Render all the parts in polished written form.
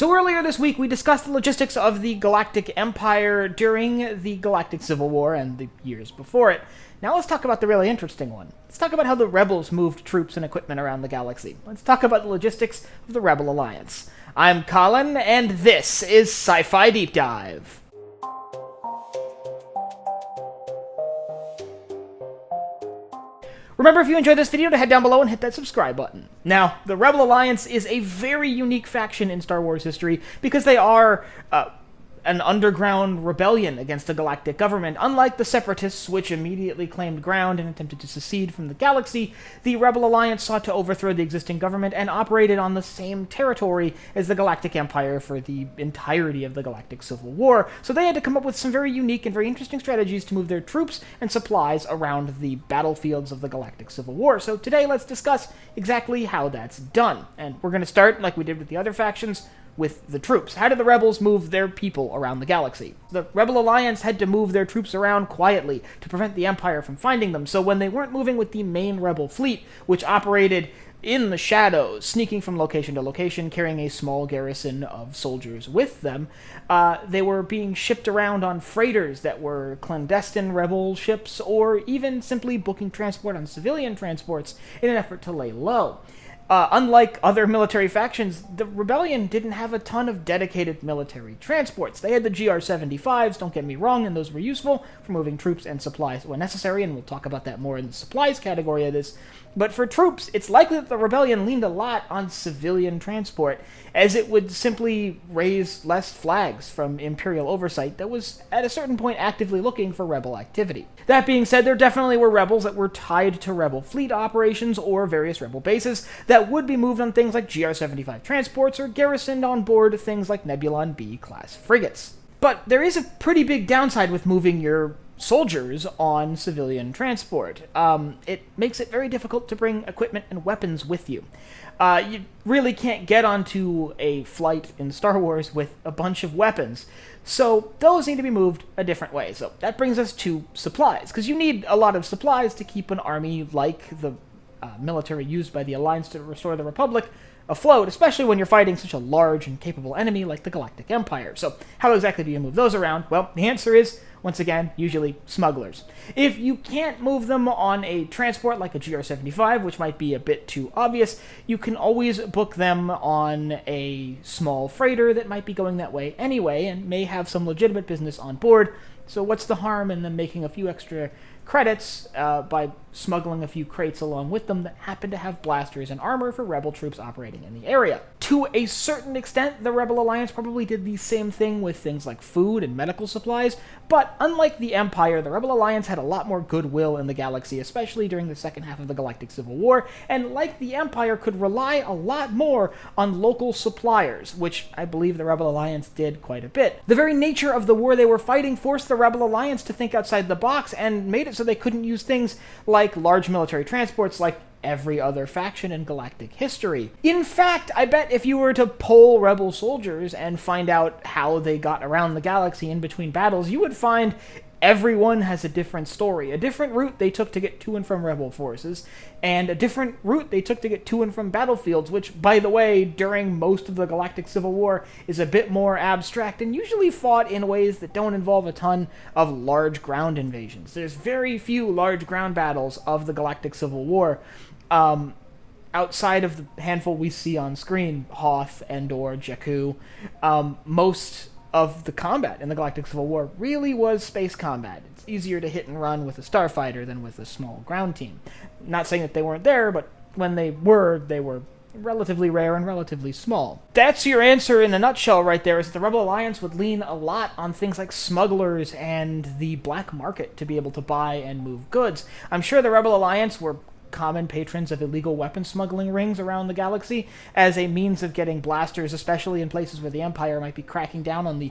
So earlier this week, we discussed the logistics of the Galactic Empire during the Galactic Civil War and the years before it. Now let's talk about the really interesting one. Let's talk about how the Rebels moved troops and equipment around the galaxy. Let's talk about the logistics of the Rebel Alliance. I'm Colin, and this is Sci-Fi Deep Dive. Remember, if you enjoyed this video, to head down below and hit that subscribe button. Now, the Rebel Alliance is a very unique faction in Star Wars history because they are an underground rebellion against the galactic government. Unlike the Separatists, which immediately claimed ground and attempted to secede from the galaxy, the Rebel Alliance sought to overthrow the existing government and operated on the same territory as the Galactic Empire for the entirety of the Galactic Civil War, so they had to come up with some very unique and very interesting strategies to move their troops and supplies around the battlefields of the Galactic Civil War. So today, let's discuss exactly how that's done. And we're going to start, like we did with the other factions, with the troops. How did the rebels move their people around the galaxy? The Rebel Alliance had to move their troops around quietly to prevent the Empire from finding them, so when they weren't moving with the main rebel fleet, which operated in the shadows, sneaking from location to location, carrying a small garrison of soldiers with them, they were being shipped around on freighters that were clandestine rebel ships, or even simply booking transport on civilian transports in an effort to lay low. Unlike other military factions, the Rebellion didn't have a ton of dedicated military transports. They had the GR-75s, don't get me wrong, and those were useful for moving troops and supplies when necessary, and we'll talk about that more in the supplies category of this. But for troops, it's likely that the Rebellion leaned a lot on civilian transport, as it would simply raise less flags from Imperial oversight that was, at a certain point, actively looking for rebel activity. That being said, there definitely were rebels that were tied to rebel fleet operations or various rebel bases that would be moved on things like GR-75 transports or garrisoned on board things like Nebulon B-class frigates. But there is a pretty big downside with moving your soldiers on civilian transport. It makes it very difficult to bring equipment and weapons with you. You really can't get onto a flight in Star Wars with a bunch of weapons, so those need to be moved a different way. So that brings us to supplies, because you need a lot of supplies to keep an army like the military used by the Alliance to restore the Republic afloat, especially when you're fighting such a large and capable enemy like the Galactic Empire. So how exactly do you move those around? Well, the answer is, once again, usually smugglers. If you can't move them on a transport like a GR-75, which might be a bit too obvious, you can always book them on a small freighter that might be going that way anyway and may have some legitimate business on board. So what's the harm in them making a few extra credits by smuggling a few crates along with them that happen to have blasters and armor for rebel troops operating in the area? To a certain extent, the Rebel Alliance probably did the same thing with things like food and medical supplies, but unlike the Empire, the Rebel Alliance had a lot more goodwill in the galaxy, especially during the second half of the Galactic Civil War, and like the Empire, could rely a lot more on local suppliers, which I believe the Rebel Alliance did quite a bit. The very nature of the war they were fighting forced the Rebel Alliance to think outside the box and made it so they couldn't use things like large military transports like every other faction in galactic history. In fact, I bet if you were to poll rebel soldiers and find out how they got around the galaxy in between battles, you would find everyone has a different story, a different route they took to get to and from rebel forces, and a different route they took to get to and from battlefields, which, by the way, during most of the Galactic Civil War is a bit more abstract and usually fought in ways that don't involve a ton of large ground invasions. There's very few large ground battles of the Galactic Civil War, outside of the handful we see on screen, Hoth, Endor, Jakku. Most of the combat in the Galactic Civil War really was space combat. It's easier to hit and run with a starfighter than with a small ground team. Not saying that they weren't there, but when they were relatively rare and relatively small. That's your answer in a nutshell right there, is that the Rebel Alliance would lean a lot on things like smugglers and the black market to be able to buy and move goods. I'm sure the Rebel Alliance were common patrons of illegal weapon smuggling rings around the galaxy as a means of getting blasters, especially in places where the Empire might be cracking down on the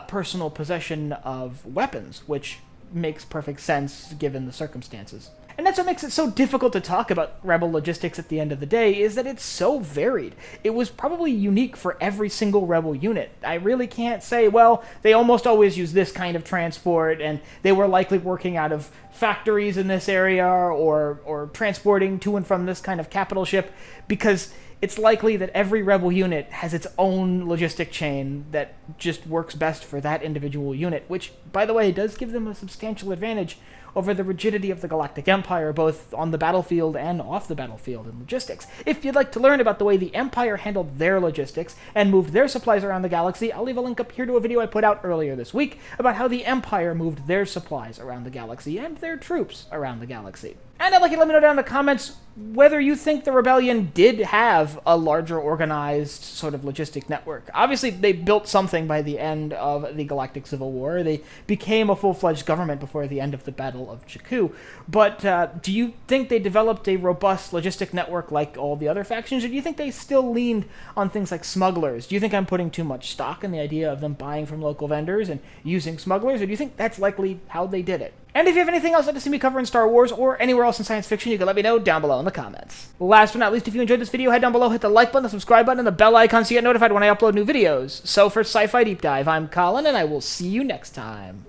personal possession of weapons, which makes perfect sense given the circumstances. And that's what makes it so difficult to talk about rebel logistics at the end of the day, is that it's so varied. It was probably unique for every single rebel unit. I really can't say, well, they almost always use this kind of transport, and they were likely working out of factories in this area, or transporting to and from this kind of capital ship, because it's likely that every rebel unit has its own logistic chain that just works best for that individual unit, which, by the way, does give them a substantial advantage over the rigidity of the Galactic Empire, both on the battlefield and off the battlefield in logistics. If you'd like to learn about the way the Empire handled their logistics and moved their supplies around the galaxy, I'll leave a link up here to a video I put out earlier this week about how the Empire moved their supplies around the galaxy and their troops around the galaxy. And I'd like you to let me know down in the comments whether you think the Rebellion did have a larger organized sort of logistic network. Obviously, they built something by the end of the Galactic Civil War. They became a full-fledged government before the end of the Battle of Jakku. But do you think they developed a robust logistic network like all the other factions, or do you think they still leaned on things like smugglers? Do you think I'm putting too much stock in the idea of them buying from local vendors and using smugglers, or do you think that's likely how they did it? And if you have anything else you'd like to see me cover in Star Wars or anywhere else in science fiction, you can let me know down below in the comments. Last but not least, if you enjoyed this video, head down below, hit the like button, the subscribe button, and the bell icon so you get notified when I upload new videos. So for Sci-Fi Deep Dive, I'm Colin, and I will see you next time.